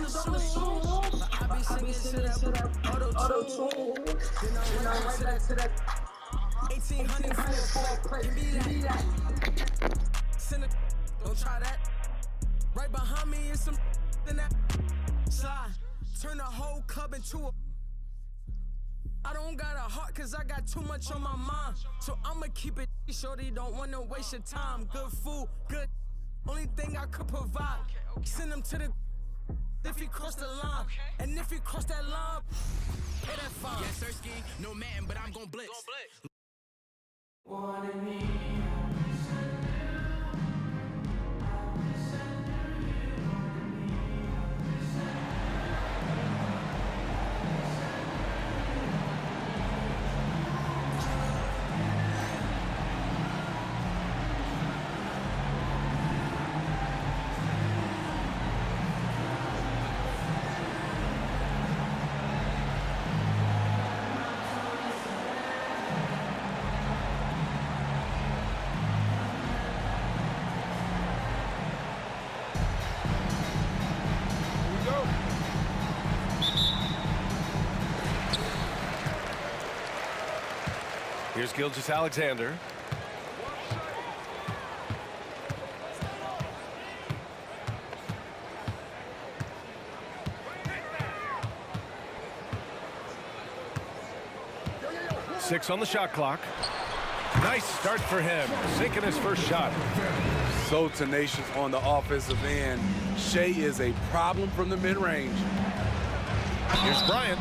I be singing to that auto-tune. Then I'm right back to that 1800 full play. Give me that. Don't try that. Right behind me is some in that slide. Turn the whole club into a. I don't got a heart cause I got too much on my mind. So I'ma keep it shorty, don't wanna waste your time. Good food, good. Only thing I could provide. Send him to the if he cross the line. And if he cross that line, pay that fine. Yes, Sirski, no man, but I'm gon' blitz. Wanted me. Here's Gilgeous-Alexander. Six on the shot clock. Nice start for him, sinking his first shot. So tenacious on the offensive end. Shea is a problem from the mid-range. Here's Bryant.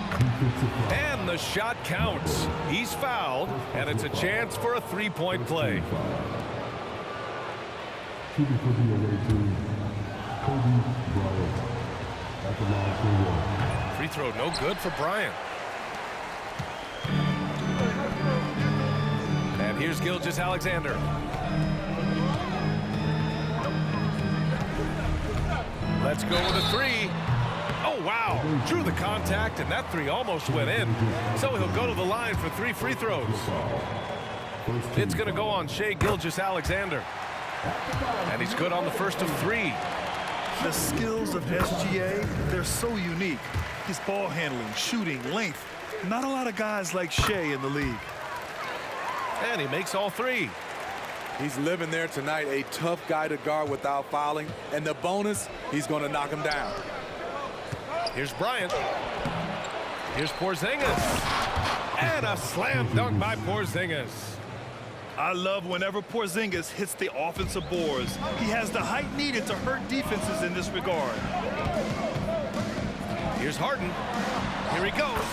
And the shot counts. He's fouled, and it's a chance for a three-point play. Shooting for the away team, Kobe Bryant at the line for one. Free throw no good for Bryant. And here's Gilgeous-Alexander. Let's go with a three. Oh, wow. Drew the contact, and that three almost went in. So he'll go to the line for 3 free throws. It's going to go on Shai Gilgeous-Alexander. And he's good on the first of 3. The skills of SGA, they're so unique. His ball handling, shooting, length. Not a lot of guys like Shai in the league. And he makes all 3. He's living there tonight, a tough guy to guard without fouling. And the bonus, he's going to knock him down. Here's Bryant. Here's Porzingis. And a slam dunk by Porzingis. I love whenever Porzingis hits the offensive boards. He has the height needed to hurt defenses in this regard. Here's Harden. Here he goes.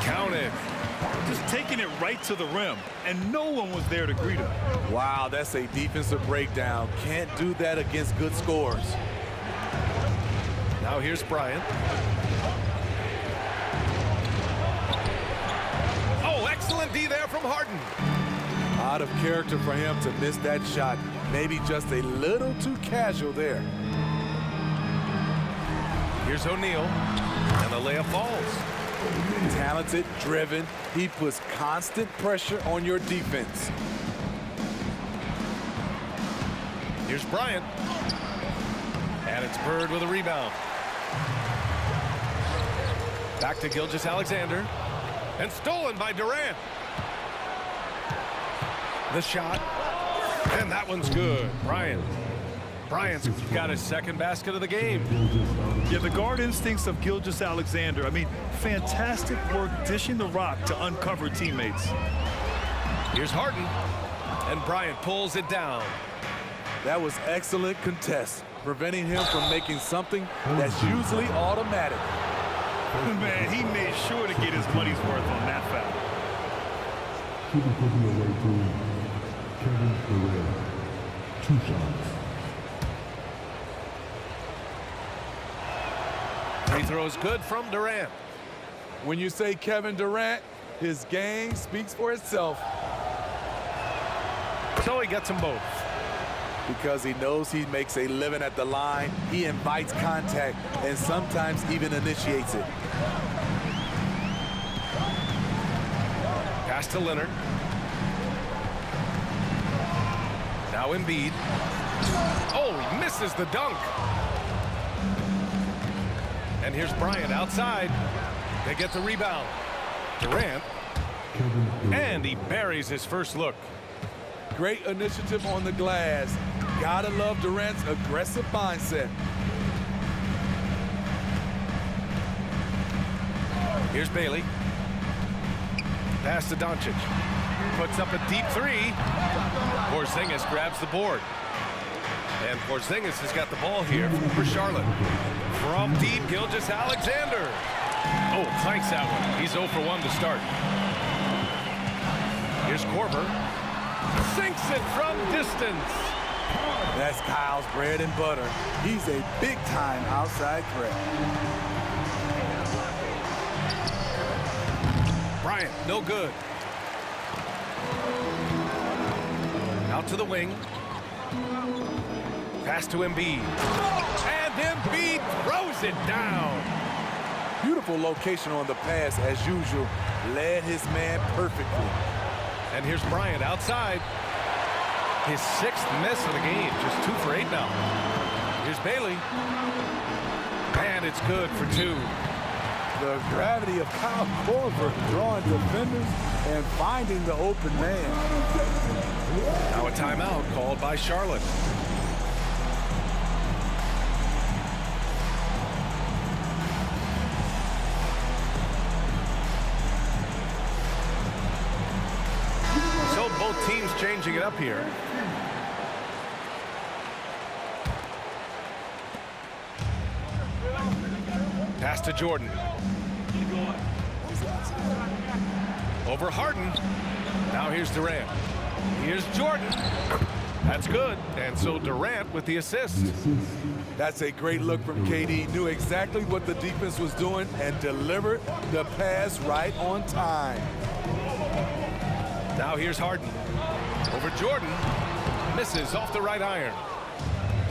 Counted. Just taking it right to the rim, and no one was there to greet him. Wow, that's a defensive breakdown. Can't do that against good scores. Now here's Bryant. Oh, excellent D there from Harden. Out of character for him to miss that shot. Maybe just a little too casual there. Here's O'Neal, and the layup falls. Talented, driven. He puts constant pressure on your defense. Here's Bryant. And it's Bird with a rebound. Back to Gilgeous-Alexander. And stolen by Durant. The shot. And that one's good. Bryant's got his second basket of the game. Yeah, the guard instincts of Gilgeous-Alexander. I mean, fantastic work dishing the rock to uncover teammates. Here's Harden. And Bryant pulls it down. That was excellent contest, preventing him from making something that's usually automatic. Man, he made sure to get his money's worth on that foul. Shooting for the away team, Kevin Durant. 2 shots. Free throws good from Durant. When you say Kevin Durant, his game speaks for itself. So he gets them both. Because he knows he makes a living at the line, he invites contact and sometimes even initiates it. Pass to Leonard. Now Embiid. Oh, he misses the dunk. And here's Bryant outside. They get the rebound. Durant. And he buries his first look. Great initiative on the glass. Gotta love Durant's aggressive mindset. Here's Bailey. Pass to Doncic. Puts up a deep three. Porzingis grabs the board. And Porzingis has got the ball here for Charlotte. From deep, Gilgeous-Alexander. Oh, clanks that one. He's 0 for 1 to start. Here's Korver. Sinks it from distance. That's Kyle's bread and butter. He's a big-time outside threat. Bryant, no good. Out to the wing. Pass to Embiid. And Embiid throws it down. Beautiful location on the pass as usual. Led his man perfectly. And here's Bryant outside. His 6th miss of the game. Just 2 for 8 now. Here's Bailey. And it's good for 2. The gravity of Kyle Korver drawing defenders and finding the open man. Now a timeout called by Charlotte. So both teams changing it up here. Pass to Jordan. Over Harden. Now here's Durant. Here's Jordan. That's good. And so Durant with the assist. That's a great look from KD. Knew exactly what the defense was doing and delivered the pass right on time. Now here's Harden. Over Jordan. Misses off the right iron.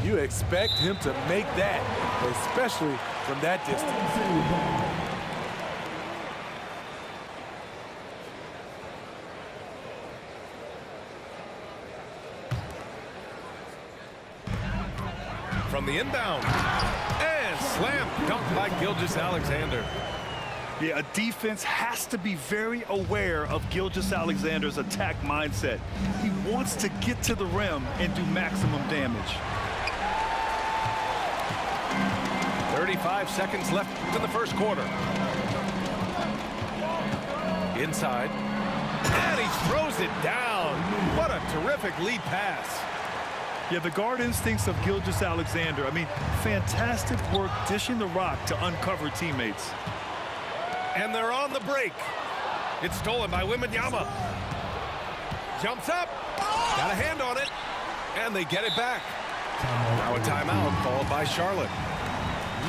You expect him to make that, especially from that distance. From the inbound. And slam dunk by Gilgeous-Alexander. Yeah, a defense has to be very aware of Gilgeous-Alexander's attack mindset. He wants to get to the rim and do maximum damage. 35 seconds left in the first quarter. Inside. And he throws it down. What a terrific lead pass. Yeah, the guard instincts of Gilgeous-Alexander. I mean, fantastic work dishing the rock to uncover teammates. And they're on the break. It's stolen by Wembanyama. Jumps up. Got a hand on it. And they get it back. Now a timeout called by Charlotte.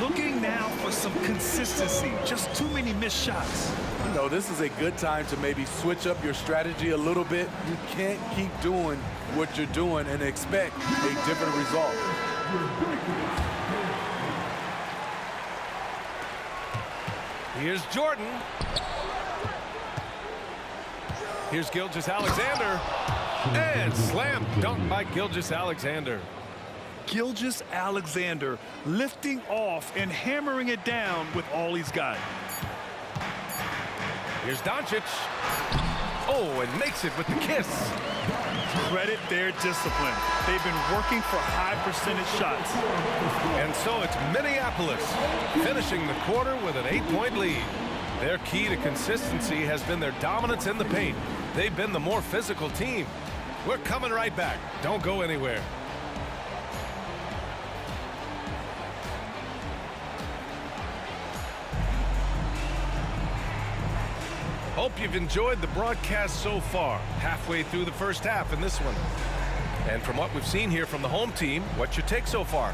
Looking now for some consistency. Just too many missed shots. You know, this is a good time to maybe switch up your strategy a little bit. You can't keep doing what you're doing and expect a different result. Here's Jordan. Here's Gilgeous-Alexander. And slam dunk by Gilgeous-Alexander. Gilgeous-Alexander lifting off and hammering it down with all he's got. Here's Doncic. Oh, and makes it with the kiss. Credit their discipline. They've been working for high percentage shots. And so it's Minneapolis finishing the quarter with an 8-point lead. Their key to consistency has been their dominance in the paint. They've been the more physical team. We're coming right back. Don't go anywhere. Hope you've enjoyed the broadcast so far. Halfway through the first half in this one. And from what we've seen here from the home team, what's your take so far?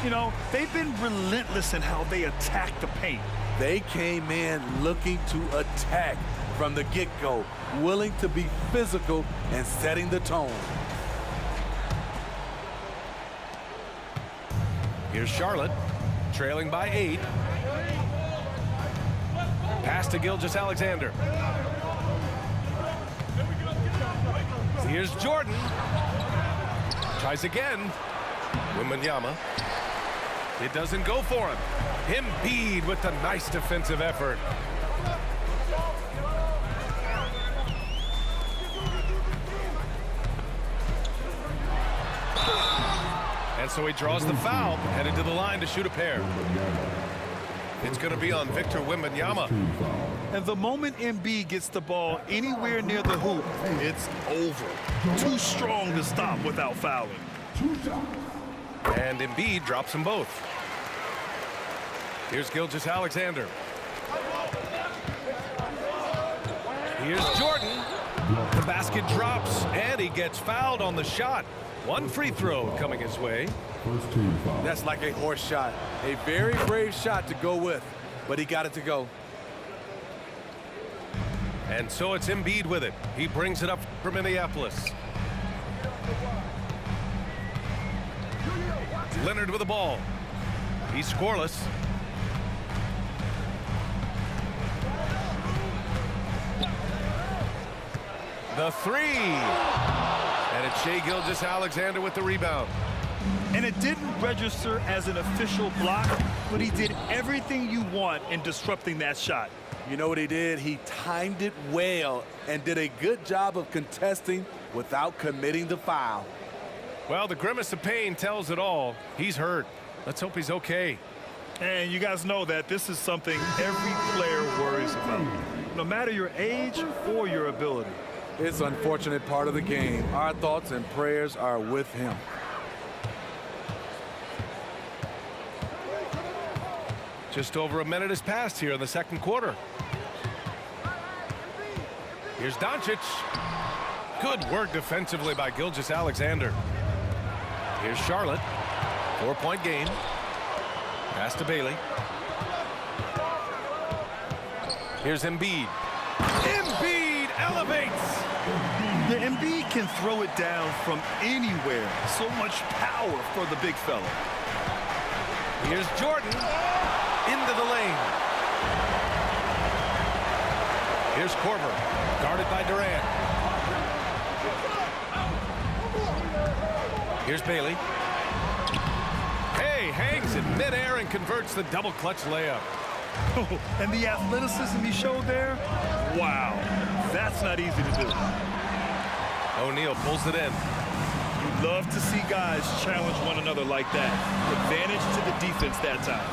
You know, they've been relentless in how they attack the paint. They came in looking to attack from the get-go, willing to be physical and setting the tone. Here's Charlotte, trailing by 8. Pass to Gilgeous-Alexander. Here's Jordan. Tries again. Wembanyama. It doesn't go for him. Embiid with the nice defensive effort. And so he draws the foul, headed to the line to shoot a pair. It's going to be on Victor Wembanyama. And the moment Embiid gets the ball anywhere near the hoop, it's over. Too strong to stop without fouling. And Embiid drops them both. Here's Gilgeous-Alexander. Here's Jordan. The basket drops, and he gets fouled on the shot. One free throw coming his way. First team foul. That's like a horse shot. A very brave shot to go with, but he got it to go. And so it's Embiid with it. He brings it up for Minneapolis. Leonard with the ball. He's scoreless. The three. And it's Shai Gilgeous-Alexander with the rebound. And it didn't register as an official block, but he did everything you want in disrupting that shot. You know what he did? He timed it well and did a good job of contesting without committing the foul. Well, the grimace of pain tells it all. He's hurt. Let's hope he's okay. And you guys know that this is something every player worries about, no matter your age or your ability. It's an unfortunate part of the game. Our thoughts and prayers are with him. Just over a minute has passed here in the second quarter. Here's Doncic. Good work defensively by Gilgeous-Alexander. Here's Charlotte. 4-point game. Pass to Bailey. Here's Embiid. Embiid elevates. The Embiid can throw it down from anywhere. So much power for the big fella. Here's Jordan. Into the lane. Here's Korver, guarded by Durant. Here's Bailey. Hey, hangs in midair and converts the double clutch layup. Oh, and the athleticism he showed there, wow, that's not easy to do. O'Neal pulls it in. You'd love to see guys challenge one another like that. Advantage to the defense that time.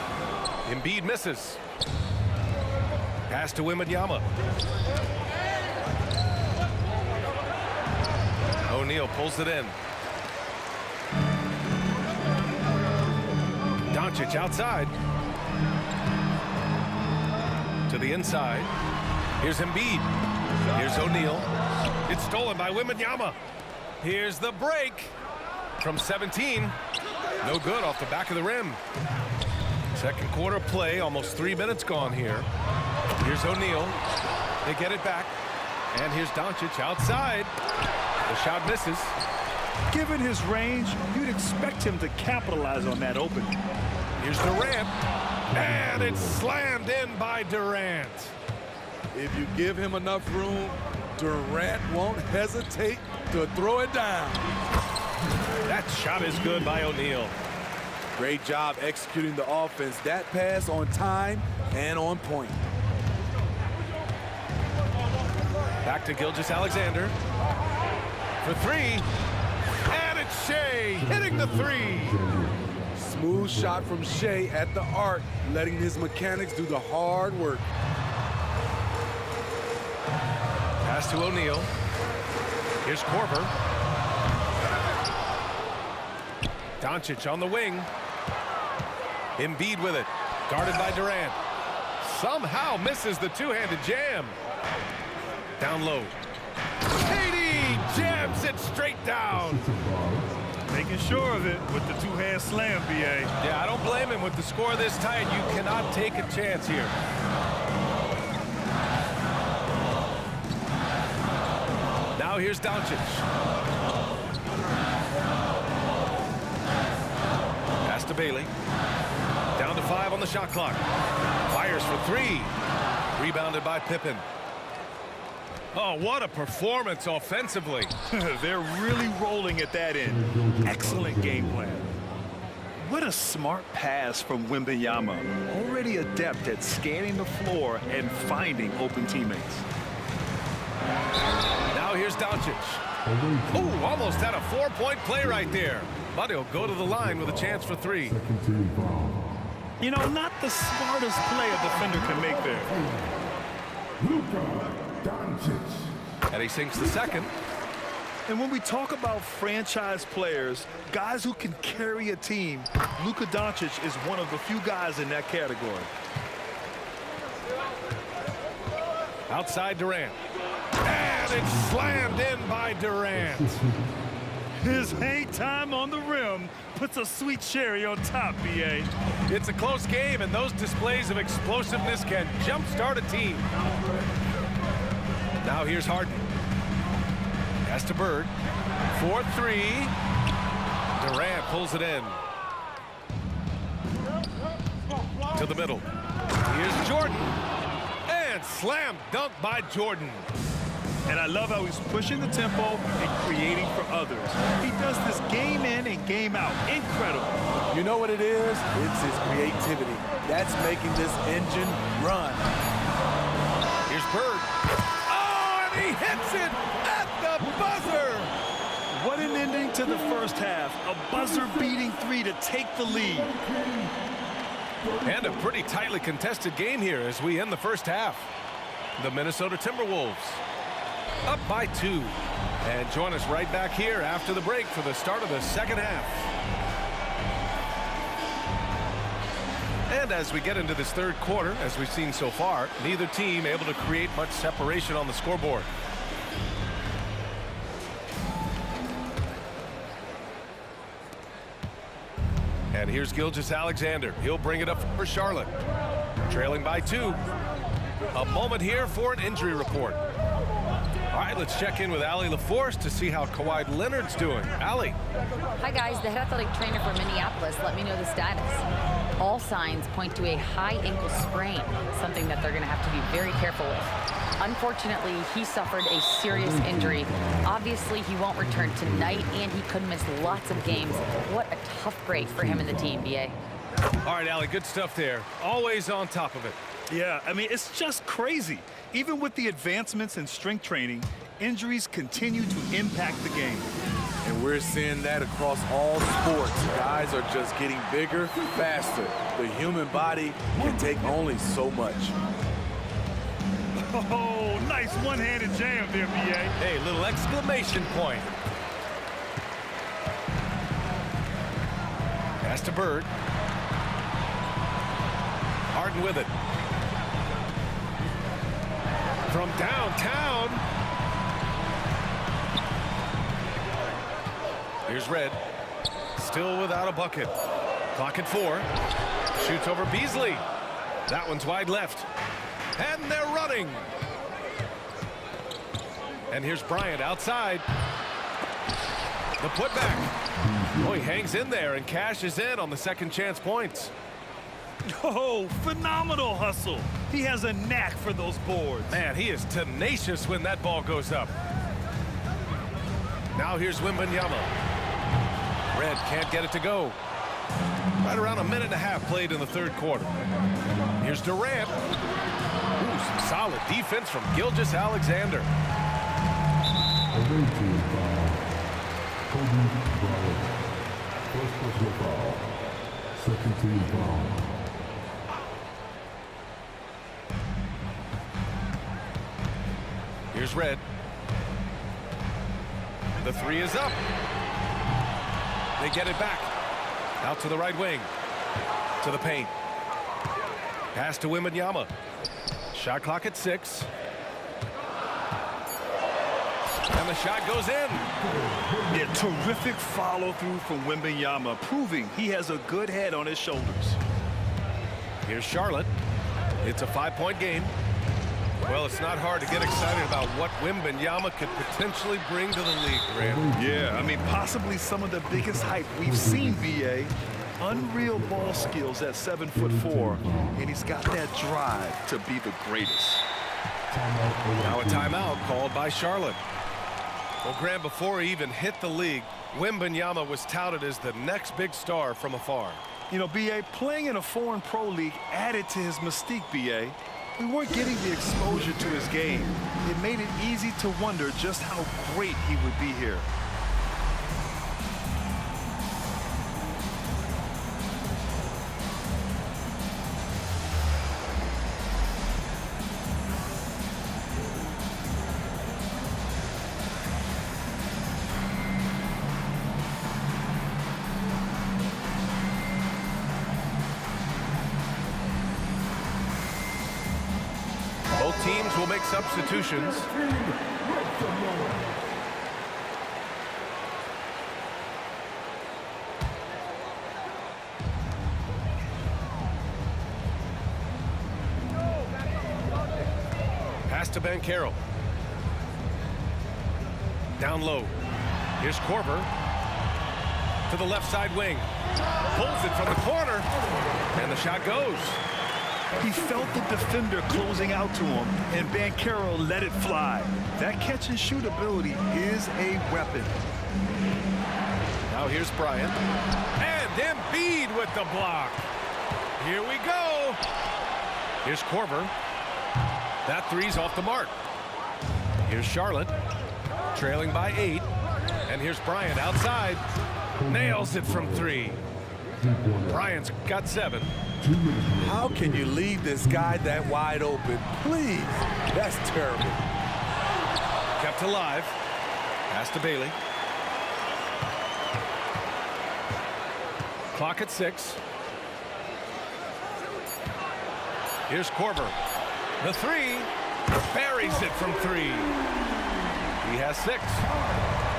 Embiid misses. Pass to Wembanyama. O'Neal pulls it in. Doncic outside. To the inside. Here's Embiid. Here's O'Neal. It's stolen by Wembanyama. Here's the break from 17. No good off the back of the rim. Second quarter play, almost 3 minutes gone here. Here's O'Neal. They get it back. And here's Doncic outside. The shot misses. Given his range, you'd expect him to capitalize on that opening. Here's Durant. And it's slammed in by Durant. If you give him enough room, Durant won't hesitate to throw it down. That shot is good by O'Neal. Great job executing the offense. That pass on time and on point. Back to Gilgeous-Alexander. For three. And it's Shai hitting the three. Smooth shot from Shai at the arc, letting his mechanics do the hard work. Pass to O'Neal. Here's Korver. Doncic on the wing. Embiid with it. Guarded by Durant. Somehow misses the two-handed jam. Down low. KD jams it straight down. Making sure of it with the two-hand slam, B.A. Yeah, I don't blame him with the score this tight. You cannot take a chance here. Now here's Doncic. Pass to Bailey. Down to 5 on the shot clock. Fires for 3. Rebounded by Pippen. Oh, what a performance offensively. They're really rolling at that end. Excellent game plan. What a smart pass from Wembanyama. Already adept at scanning the floor and finding open teammates. Now here's Doncic. Oh, almost had a 4-point play right there. But he'll go to the line with a chance for 3. Second team foul. You know, not the smartest play a defender can make there. Luka Doncic. And he sinks the second. And when we talk about franchise players, guys who can carry a team, Luka Doncic is one of the few guys in that category. Outside Durant. And it's slammed in by Durant. His hang time on the rim puts a sweet cherry on top, B.A. It's a close game, and those displays of explosiveness can jumpstart a team. Now here's Harden. Pass to Bird. 4-3. Durant pulls it in. To the middle. Here's Jordan. And slam dunk by Jordan. And I love how he's pushing the tempo and creating for others. He does this game in and game out. Incredible. You know what it is? It's his creativity. That's making this engine run. Here's Bird. Oh, and he hits it at the buzzer. What an ending to the first half. A buzzer-beating 3 to take the lead. And a pretty tightly contested game here as we end the first half. The Minnesota Timberwolves up by 2. And join us right back here after the break for the start of the second half. And as we get into this third quarter, as we've seen so far, neither team able to create much separation on the scoreboard. And here's Gilgeous-Alexander. He'll bring it up for Charlotte. Trailing by 2. A moment here for an injury report. All right, let's check in with Allie LaForce to see how Kawhi Leonard's doing. Allie. Hi, guys. The head athletic trainer for Minneapolis let me know the status. All signs point to a high ankle sprain, something that they're going to have to be very careful with. Unfortunately, he suffered a serious injury. Obviously, he won't return tonight, and he could miss lots of games. What a tough break for him and the team, B.A. All right, Allie, good stuff there. Always on top of it. Yeah, I mean, it's just crazy. Even with the advancements in strength training, injuries continue to impact the game. And we're seeing that across all sports. Guys are just getting bigger, faster. The human body can take only so much. Oh, nice one-handed jam there, B.A. Hey, little exclamation point. Pass to Bird. Harden with it. From downtown. Here's Red. Still without a bucket. Clock at 4. Shoots over Beasley. That one's wide left. And they're running. And here's Bryant outside. The putback. Oh, he hangs in there and cashes in on the second chance points. Oh, phenomenal hustle. He has a knack for those boards. Man, he is tenacious when that ball goes up. Now here's Wembanyama. Red can't get it to go. Right around a minute and a half played in the third quarter. Here's Durant. Ooh, some solid defense from Gilgeous-Alexander. Away team foul. Kobe Bryant. First personal foul. Second team foul. Here's Red. The 3 is up. They get it back. Out to the right wing. To the paint. Pass to Wembanyama. Shot clock at 6. And the shot goes in. Yeah, terrific follow-through from Wembanyama, proving he has a good head on his shoulders. Here's Charlotte. It's a 5-point game. Well, it's not hard to get excited about what Wembanyama could potentially bring to the league, Graham. Yeah, I mean, possibly some of the biggest hype we've seen, B.A. Unreal ball skills at 7'4", and he's got that drive to be the greatest. Now a timeout called by Charlotte. Well, Graham, before he even hit the league, Wembanyama was touted as the next big star from afar. You know, B.A., playing in a foreign pro league added to his mystique, B.A. We weren't getting the exposure to his game. It made it easy to wonder just how great he would be here. Both teams will make substitutions. Pass to Banchero. Down low. Here's Korver. To the left side wing. Pulls it from the corner. And the shot goes. He felt the defender closing out to him, and Banchero let it fly. That catch-and-shoot ability is a weapon. Now here's Bryant. And Embiid with the block. Here we go. Here's Korver. That three's off the mark. Here's Charlotte. Trailing by 8. And here's Bryant outside. Nails it from 3. Bryant's got 7. How can you leave this guy that wide open? Please. That's terrible. Kept alive. Pass to Bailey. Clock at 6. Here's Korver. The 3. Buries it from 3. He has 6.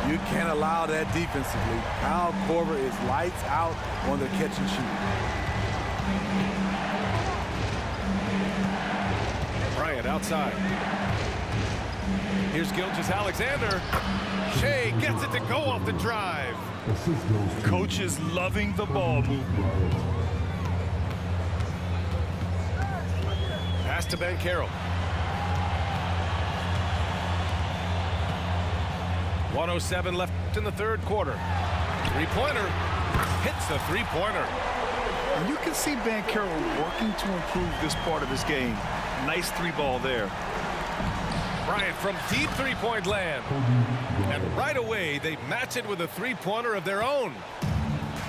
You can't allow that defensively. Kyle Korver is lights out on the catch and shoot. Bryant outside. Here's Gilgeous-Alexander. Shea gets it to go off the drive. Coach is loving the ball movement. Pass to Banchero. 1:07 left in the third quarter. Three-pointer. Hits the three-pointer. And you can see Banchero working to improve this part of his game. Nice 3-ball there. Bryant from deep three-point land. And right away, they match it with a three-pointer of their own.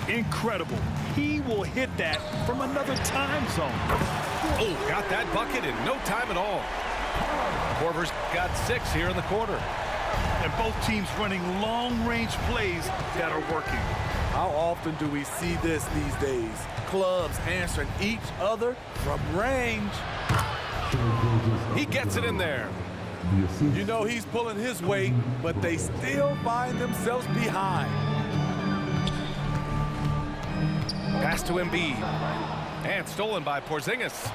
Incredible. He will hit that from another time zone. Oh, got that bucket in no time at all. Korver's got 6 here in the quarter. And both teams running long-range plays that are working. How often do we see this these days? Clubs answering each other from range. He gets it in there. You know he's pulling his weight, but they still find themselves behind. Pass to Embiid. And stolen by Porzingis.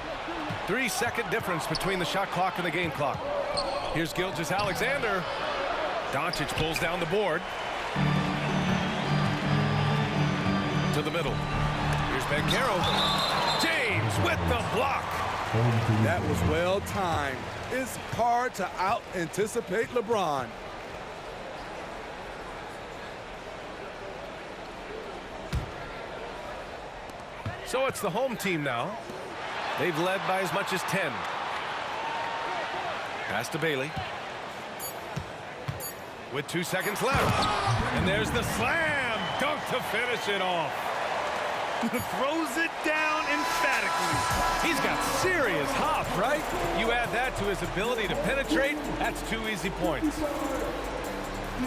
3-second difference between the shot clock and the game clock. Here's Gilgeous-Alexander. Doncic pulls down the board. To the middle. Here's Banchero. James with the block. That was well timed. It's hard to out-anticipate LeBron. So it's the home team now. They've led by as much as 10. Pass to Bailey. With 2 seconds left. And there's the slam dunk to finish it off. Throws it down emphatically. He's got serious hop, right? You add that to his ability to penetrate, that's 2 easy points.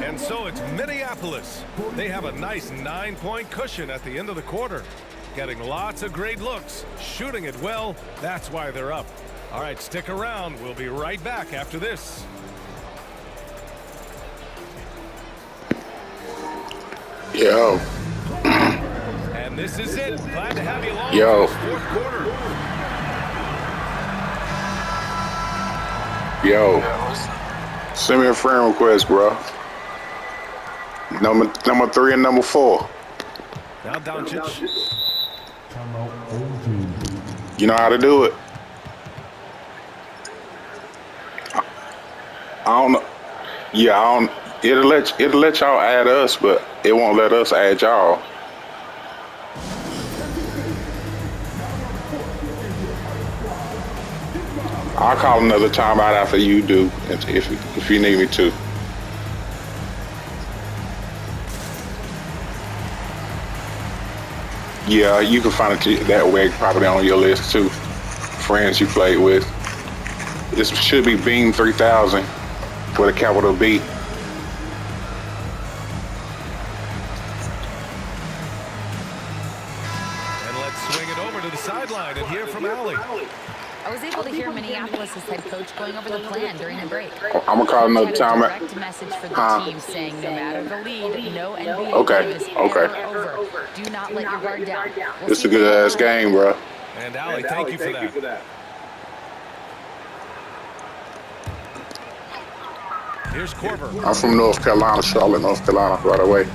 And so it's Minneapolis. They have a nice 9-point cushion at the end of the quarter. Getting lots of great looks, shooting it well, that's why they're up. All right, stick around. We'll be right back after this. Yo. And this is it. Glad to have you along Yo. for this fourth quarter. Yo. Send me a friend request, bro. Number 3 and number 4. Now Doncic. You know how to do it. I don't know. Yeah, I don't. it'll let y'all add us, but it won't let us add y'all. I'll call another timeout after you do, if you need me to. Yeah, you can find it that way, probably on your list too. Friends you played with. This should be Beam 3000 with a capital B. And let's swing it over to the sideline and hear from Allie. I was able to hear Minneapolis' head coach going over the plan during the break. I'm gonna call another timeout. Direct message for the team saying no matter the lead, no NBA Okay, game is okay. ever over. Do not let your guard down. We'll It's see a good you ass game, bro. And Allie, thank you for that. Here's Korver. I'm from North Carolina, Charlotte, North Carolina, right away.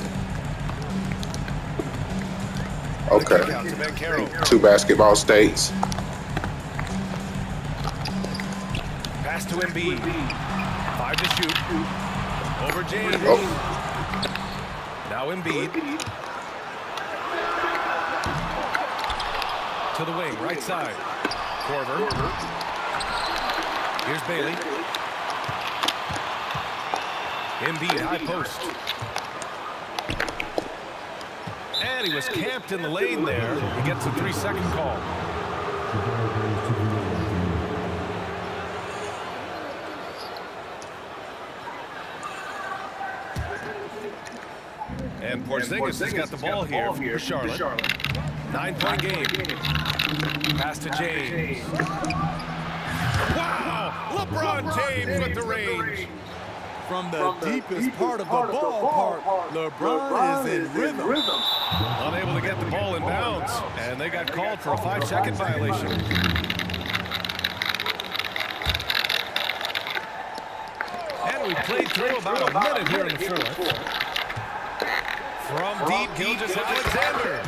Okay. Out to Banchero. 2 basketball states. Pass to Embiid. 5 to shoot. Over James. Oh. Now Embiid. To the wing, right side. Korver. Here's Bailey. Embiid, high post. And he was camped in the lane there. He gets a 3-second call. And Porzingis has got the ball here for Charlotte. 9-point game. Pass to James. Wow! LeBron James with the range. From the deepest part of the ballpark, LeBron is in rhythm. Unable to get the ball in bounds. And they got called for a 5-second violation. And we played through about a minute here in the fourth. From deep, Gilgeous-Alexander.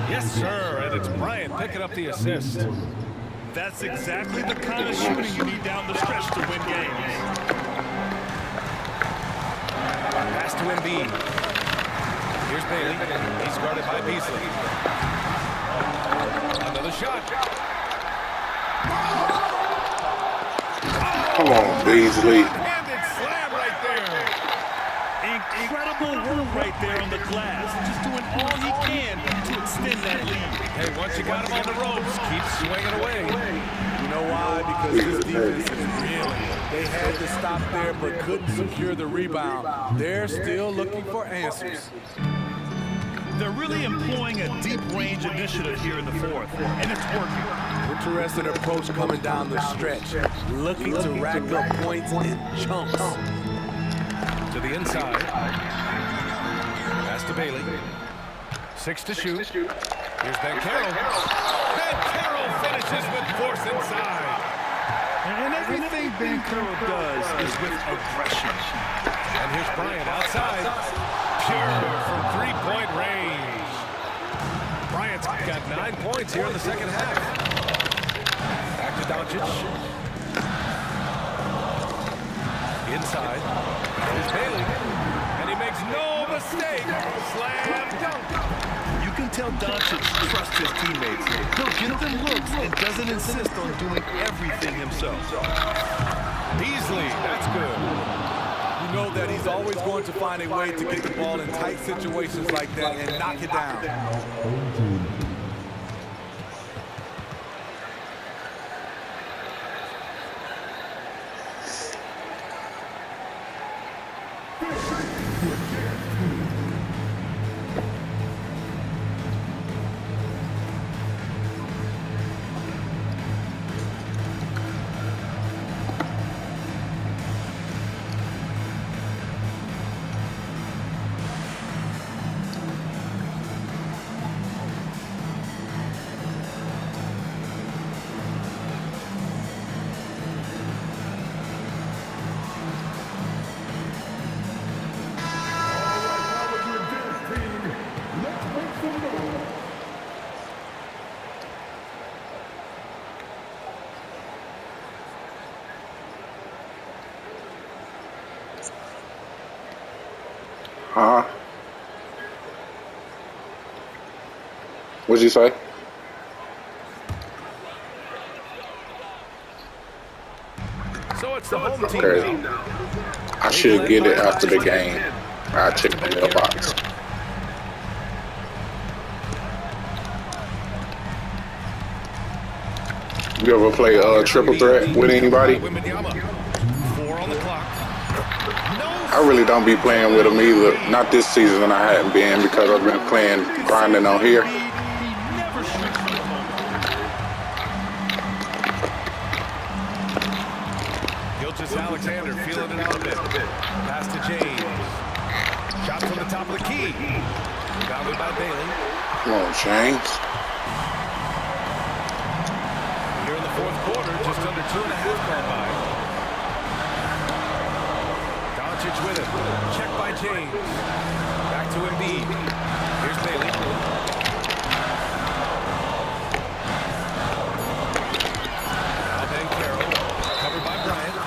Yes, sir. And it's Bryant picking up the assist. That's exactly the kind of shooting you need down the stretch to win games. Pass to Embiid. Here's Bailey. He's guarded by Beasley. Another shot. Come on, Beasley. Handed slam right there. Incredible work right there on the glass. Just doing all he can to extend that lead. Hey, once you got him on the ropes, keep swinging away. You know why? Because this defense is really, they had to stop there but couldn't secure the rebound. They're still looking for answers. They're really employing a deep range initiative here in the fourth, and it's working. Interesting approach coming down the stretch, looking to rack up points in chunks. To the inside. Pass to Bailey. 6 to shoot. Here's Banchero. Banchero finishes with force inside. And everything Banchero does is with aggression. And here's Bryant outside. Pure from 3-point range. Bryant's got 9 points here in the second half. Back to Doncic. Inside. Here's Bailey. And he makes no mistake. Slam dunk. You can tell Doncic trusts his teammates. He'll get them looks and doesn't insist on doing everything himself. Beasley, that's good. You know that he's always going to find a way to get the ball in tight situations like that and knock it down. What'd you say? So it's the home team Okay. now. I should get it after the game. I'll check the mailbox. You ever play triple threat with anybody? Wembanyama. 4 on the clock. I really don't be playing with them either. Not this season, I hadn't been because I've been playing grinding on here. Gilgeous-Alexander feeling it out a bit. Pass to James. Shot from the top of the key. Rebounded by Bailey. Come on, James. Here in the fourth quarter, just under 2.5 gone by. Doncic with it. Check by James. Back to Embiid. Here's Bailey. Now Banchero. Covered by Bryant.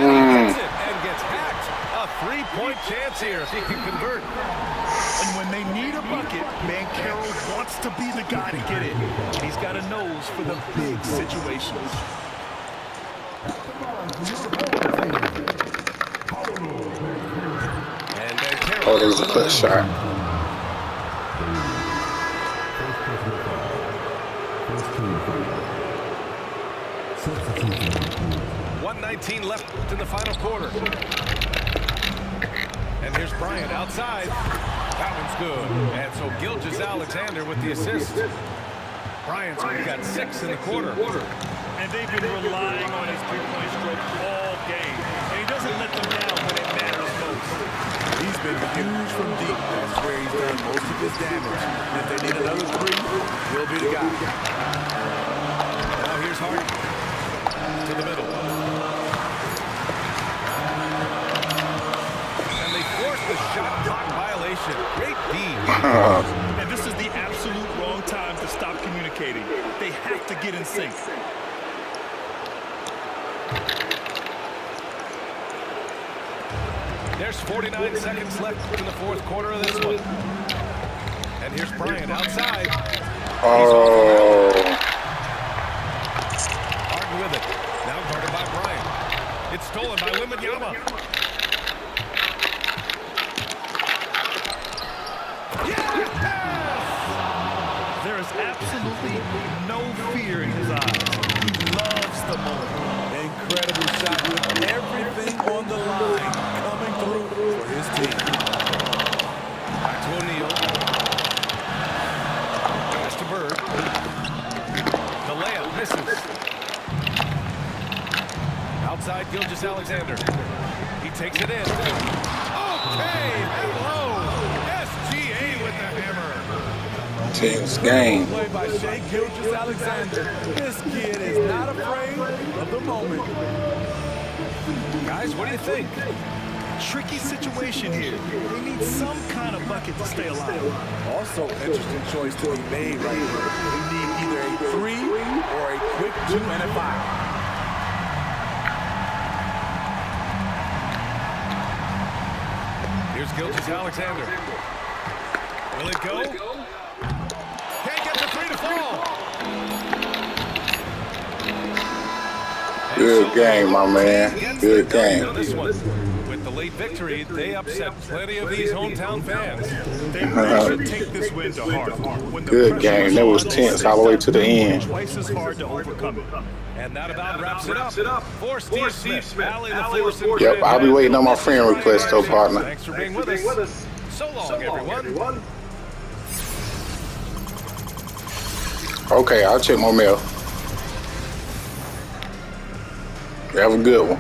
And he gets it and gets hacked. A three-point chance here if he can convert. And when they need a bucket, Banchero wants to be the guy to get it. He's got a nose for the big situations. And Banchero. Oh, there's a cut shot. Substitution. 1:19 left in the final quarter. And here's Bryant outside. That one's good. And so Gilgeous-Alexander with the assist. Bryant's only got 6 in the quarter. And they've been relying on his three-point stroke all game. And he doesn't let them down when it matters most. He's been huge from deep. That's where he's done most of his damage. And if they need another 3, he'll be the guy. Now here's Harden. To the middle. And they force the shot clock violation. Great D. And this is the absolute wrong time to stop communicating. They have to get in sync. There's 49 seconds left in the fourth quarter of this one. And here's Bryant outside. Oh. Harden with it. Now guarded by Bryant. It's stolen by Wembanyama. There is absolutely no fear in his eyes. He loves the moment. Incredible shot with everything on the line coming through for his team. Back to O'Neal. Pass to Bird. The layup misses. Outside Gilgeous-Alexander. He takes it in. Okay, hello. SGA with the hammer. Team's game. Play by Shai Gilgeous-Alexander. This kid is not afraid of the moment. Guys, what do you think? Tricky situation here. They need some kind of bucket to stay alive. Also, interesting choice to be made right here. You need either a 3 or a quick 2 and a 5. Here's Gilgeous-Alexander. Will it go? Can't get the 3 to fall. Good game, my man. Good game. This one. With the late victory, they upset plenty of these hometown fans. They really should take this win to heart. When the Good pressure game. That was on, tense all the way to the end. Twice as hard to overcome it. And that about wraps it up. For Steve Smith, Allie LaForce. Yep, I'll be waiting on my friend request though, partner. Thanks for being with us. So long, everyone. Okay, I'll check my mail. Have a good one.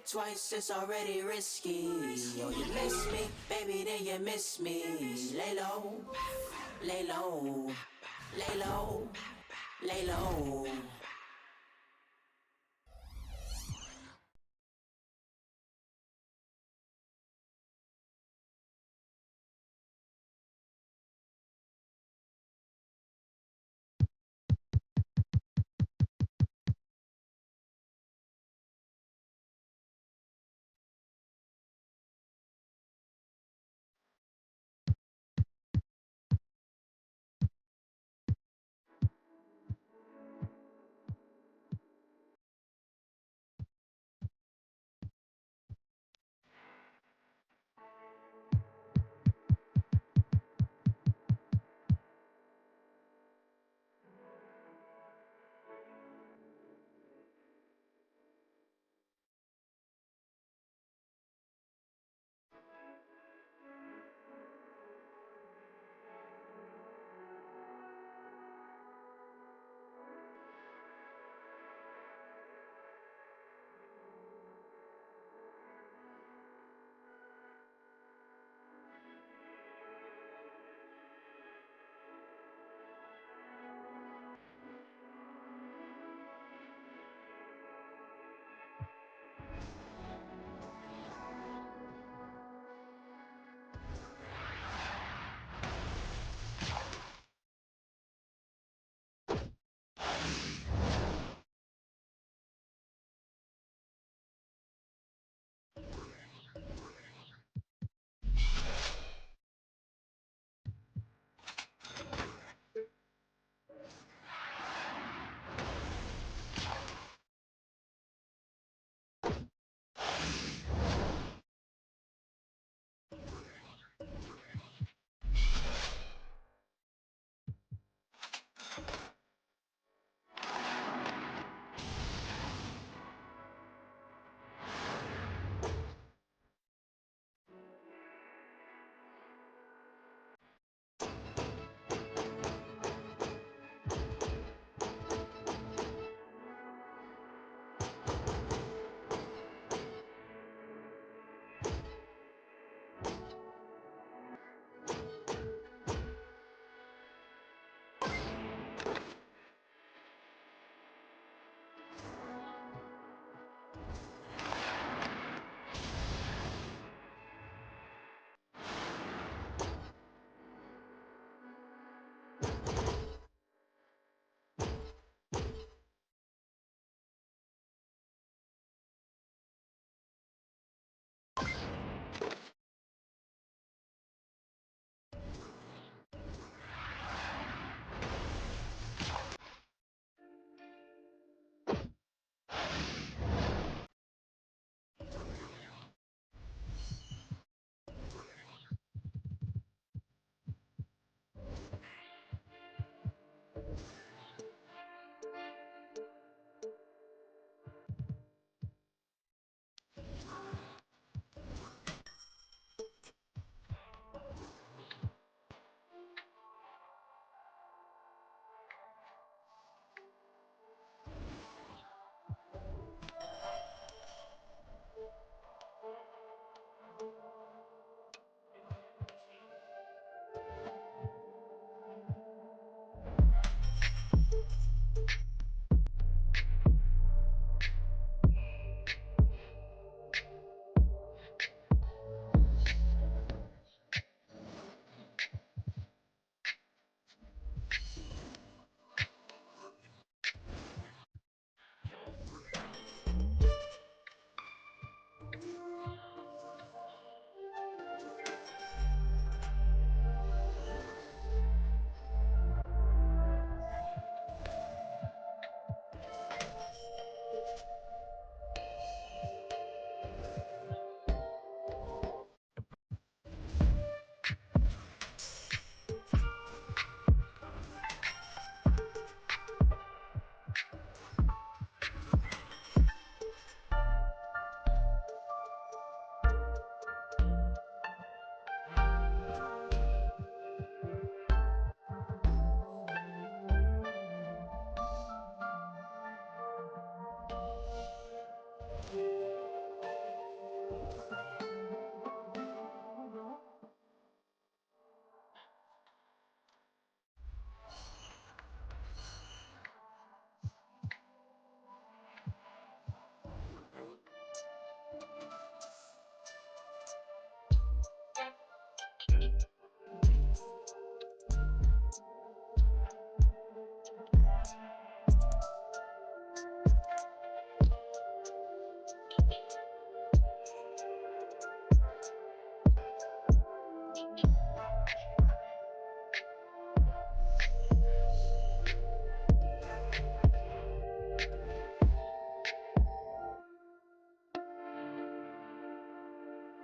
Twice, it's already risky. Yo, you miss me, baby, then you miss me. Lay low, lay low, lay low, lay low.